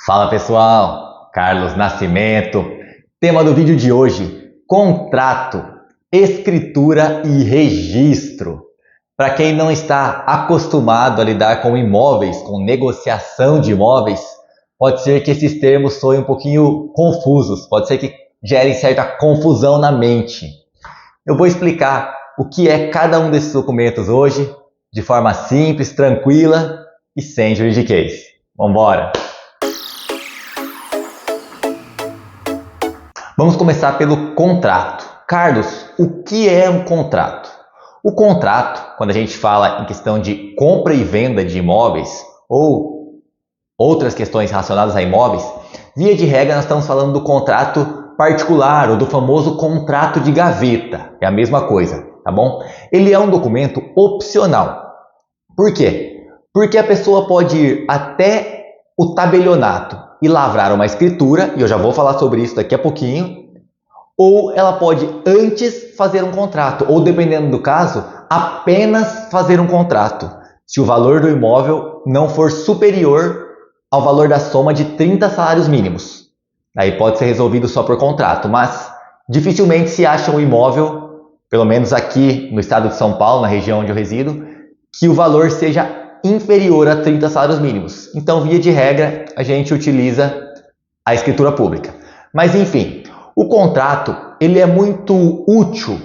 Fala pessoal, Carlos Nascimento. Tema do vídeo de hoje: contrato, escritura e registro. Para quem não está acostumado a lidar com imóveis, com negociação de imóveis, pode ser que esses termos soem um pouquinho confusos, pode ser que gerem certa confusão na mente. Eu vou explicar o que é cada um desses documentos hoje, de forma simples, tranquila e sem juridiquês. Vamos embora! Vamos começar pelo contrato. Carlos, o que é um contrato? O contrato, quando a gente fala em questão de compra e venda de imóveis ou outras questões relacionadas a imóveis, via de regra nós estamos falando do contrato particular ou do famoso contrato de gaveta. É a mesma coisa, tá bom? Ele é um documento opcional. Por quê? Porque a pessoa pode ir até o tabelionato e lavrar uma escritura, e eu já vou falar sobre isso daqui a pouquinho, ou ela pode antes fazer um contrato, ou dependendo do caso, apenas fazer um contrato, se o valor do imóvel não for superior ao valor da soma de 30 salários mínimos. Aí pode ser resolvido só por contrato, mas dificilmente se acha um imóvel, pelo menos aqui no estado de São Paulo, na região onde eu resido, que o valor seja inferior a 30 salários mínimos. Então, via de regra, a gente utiliza a escritura pública. Mas, enfim, o contrato ele é muito útil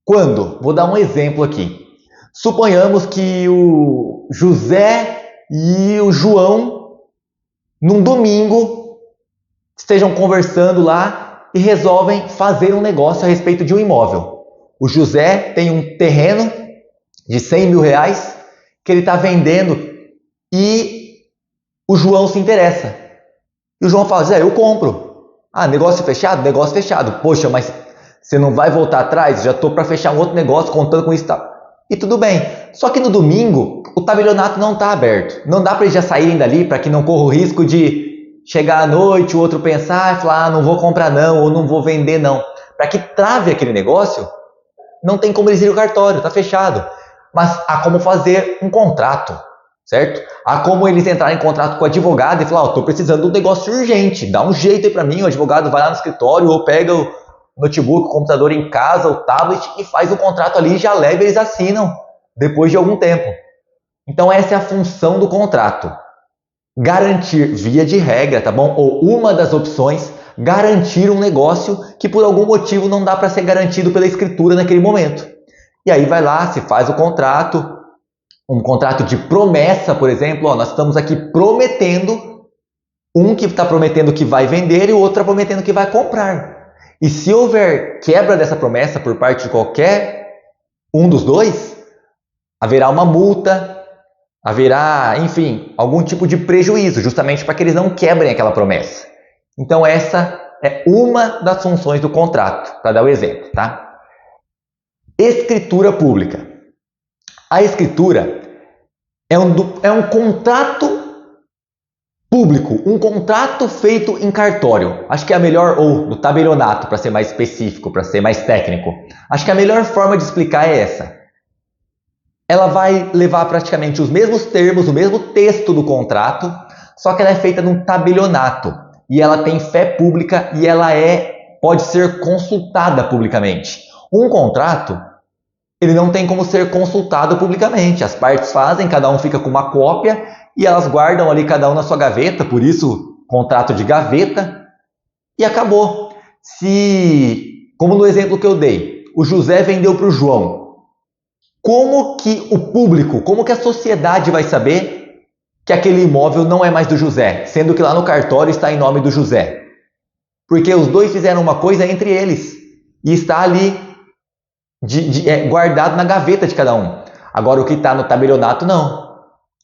quando, vou dar um exemplo aqui, suponhamos que o José e o João, num domingo, estejam conversando lá e resolvem fazer um negócio a respeito de um imóvel. O José tem um terreno de 100 mil reais que ele está vendendo e o João se interessa. E o João fala, Zé, eu compro. Ah, negócio fechado? Negócio fechado. Poxa, mas você não vai voltar atrás? Já estou para fechar um outro negócio contando com isso. E tudo bem. Só que no domingo, o tabelionato não está aberto. Não dá para eles já saírem dali para que não corra o risco de chegar à noite, o outro pensar e falar, não vou comprar não, ou não vou vender não. Para que trave aquele negócio, não tem como eles irem ao cartório, está fechado. Mas há como fazer um contrato, certo? Há como eles entrarem em contrato com o advogado e falar, estou precisando de um negócio urgente, dá um jeito aí para mim, o advogado vai lá no escritório ou pega o notebook, o computador em casa, o tablet e faz o contrato ali e já leva e eles assinam depois de algum tempo. Então essa é a função do contrato. Garantir, via de regra, tá bom? Ou uma das opções, garantir um negócio que por algum motivo não dá para ser garantido pela escritura naquele momento. E aí vai lá, se faz o contrato, um contrato de promessa, por exemplo, nós estamos aqui prometendo, um que está prometendo que vai vender e o outro está prometendo que vai comprar. E se houver quebra dessa promessa por parte de qualquer um dos dois, haverá uma multa, haverá, enfim, algum tipo de prejuízo, justamente para que eles não quebrem aquela promessa. Então essa é uma das funções do contrato, para dar o exemplo, tá? Escritura pública. A escritura é um contrato público, um contrato feito em cartório. Acho que é a melhor, ou no tabelionato, para ser mais específico, para ser mais técnico. Acho que a melhor forma de explicar é essa. Ela vai levar praticamente os mesmos termos, o mesmo texto do contrato, só que ela é feita num tabelionato. E ela tem fé pública e ela pode ser consultada publicamente. Um contrato, ele não tem como ser consultado publicamente. As partes fazem, cada um fica com uma cópia e elas guardam ali cada um na sua gaveta, por isso contrato de gaveta, e acabou. Como no exemplo que eu dei, o José vendeu para o João, como que o público, como que a sociedade vai saber que aquele imóvel não é mais do José, sendo que lá no cartório está em nome do José? Porque os dois fizeram uma coisa entre eles e está ali guardado na gaveta de cada um. Agora o que está no tabelionato não.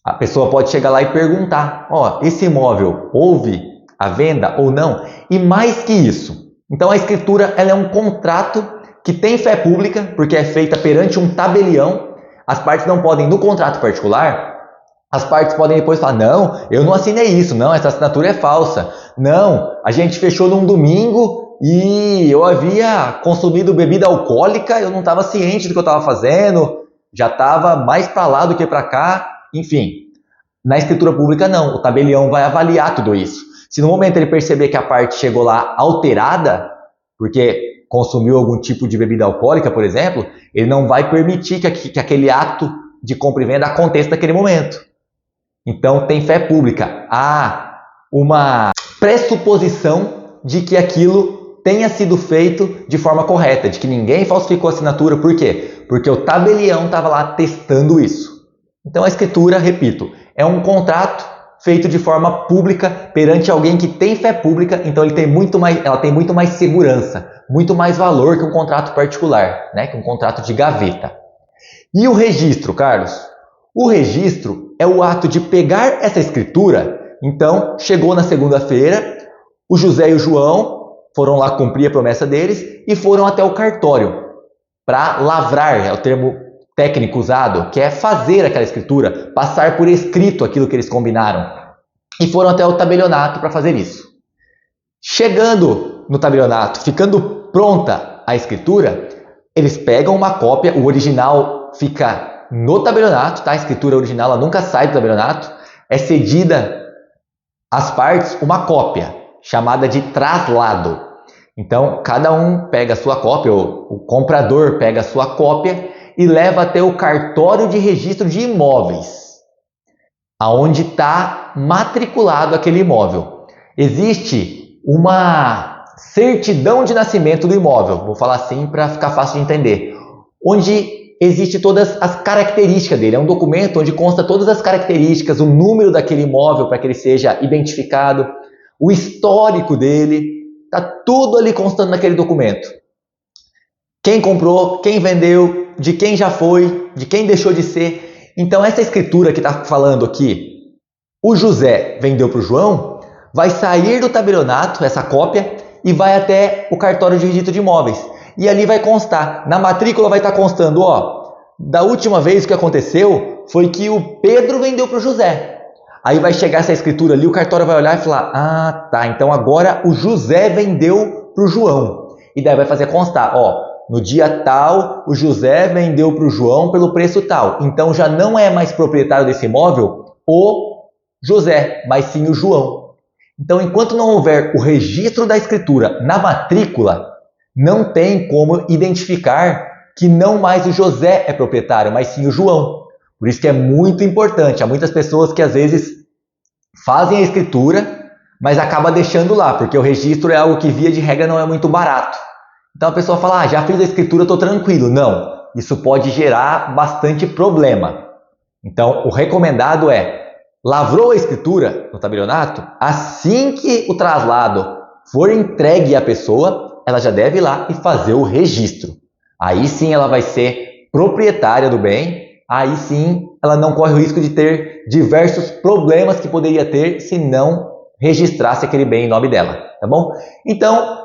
A pessoa pode chegar lá e perguntar, esse imóvel houve a venda ou não? E mais que isso, então a escritura ela é um contrato que tem fé pública, porque é feita perante um tabelião. As partes não podem, no contrato particular, as partes podem depois falar, não, eu não assinei isso, não, essa assinatura é falsa, não, a gente fechou num domingo e eu havia consumido bebida alcoólica, eu não estava ciente do que eu estava fazendo, já estava mais para lá do que para cá, enfim. Na escritura pública não, o tabelião vai avaliar tudo isso. Se no momento ele perceber que a parte chegou lá alterada, porque consumiu algum tipo de bebida alcoólica, por exemplo, ele não vai permitir que aquele ato de compra e venda aconteça naquele momento. Então tem fé pública. Há uma pressuposição de que aquilo tenha sido feito de forma correta, de que ninguém falsificou a assinatura. Por quê? Porque o tabelião estava lá testando isso. Então a escritura, repito, é um contrato feito de forma pública perante alguém que tem fé pública, então ela tem muito mais segurança, muito mais valor que um contrato particular, né? Que um contrato de gaveta. E o registro, Carlos? O registro é o ato de pegar essa escritura. Então, chegou na segunda-feira, o José e o João foram lá cumprir a promessa deles e foram até o cartório para lavrar, é o termo técnico usado, que é fazer aquela escritura, passar por escrito aquilo que eles combinaram. E foram até o tabelionato para fazer isso. Chegando no tabelionato, ficando pronta a escritura, eles pegam uma cópia, o original fica no tabelionato, tá? A escritura original ela nunca sai do tabelionato, é cedida às partes uma cópia, chamada de traslado. Então, cada um pega a sua cópia, o comprador pega a sua cópia e leva até o cartório de registro de imóveis, aonde está matriculado aquele imóvel. Existe uma certidão de nascimento do imóvel, vou falar assim para ficar fácil de entender, onde existe todas as características dele. É um documento onde consta todas as características, o número daquele imóvel para que ele seja identificado, o histórico dele, está tudo ali constando naquele documento. Quem comprou, quem vendeu, de quem já foi, de quem deixou de ser. Então essa escritura que está falando aqui, o José vendeu para o João, vai sair do tabelionato, essa cópia, e vai até o cartório de registro de imóveis. E ali vai constar, na matrícula vai estar constando, ó, da última vez que aconteceu foi que o Pedro vendeu para o José. Aí vai chegar essa escritura ali, o cartório vai olhar e falar, ah, tá, então agora o José vendeu para o João. E daí vai fazer constar, ó, no dia tal, o José vendeu para o João pelo preço tal. Então já não é mais proprietário desse imóvel o José, mas sim o João. Então, enquanto não houver o registro da escritura na matrícula, não tem como identificar que não mais o José é proprietário, mas sim o João. Por isso que é muito importante. Há muitas pessoas que às vezes fazem a escritura, mas acaba deixando lá, porque o registro é algo que via de regra não é muito barato. Então a pessoa fala, já fiz a escritura, estou tranquilo. Não, isso pode gerar bastante problema. Então o recomendado é, lavrou a escritura no tabelionato, assim que o traslado for entregue à pessoa, ela já deve ir lá e fazer o registro. Aí sim ela vai ser proprietária do bem, aí sim ela não corre o risco de ter diversos problemas que poderia ter se não registrasse aquele bem em nome dela, tá bom? Então,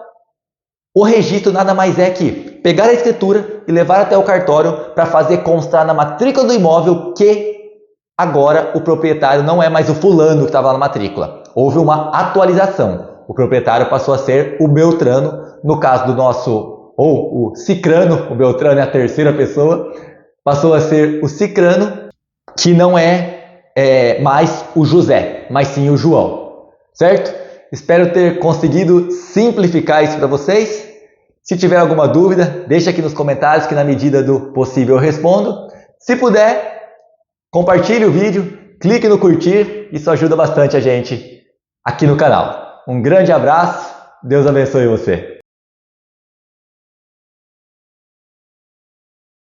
o registro nada mais é que pegar a escritura e levar até o cartório para fazer constar na matrícula do imóvel que agora o proprietário não é mais o fulano que estava na matrícula. Houve uma atualização. O proprietário passou a ser o Beltrano, no caso do nosso, ou o Cicrano, o Beltrano é a terceira pessoa, passou a ser o Cicrano, que não é mais o José, mas sim o João. Certo? Espero ter conseguido simplificar isso para vocês. Se tiver alguma dúvida, deixa aqui nos comentários que na medida do possível eu respondo. Se puder, compartilhe o vídeo, clique no curtir, isso ajuda bastante a gente aqui no canal. Um grande abraço, Deus abençoe você.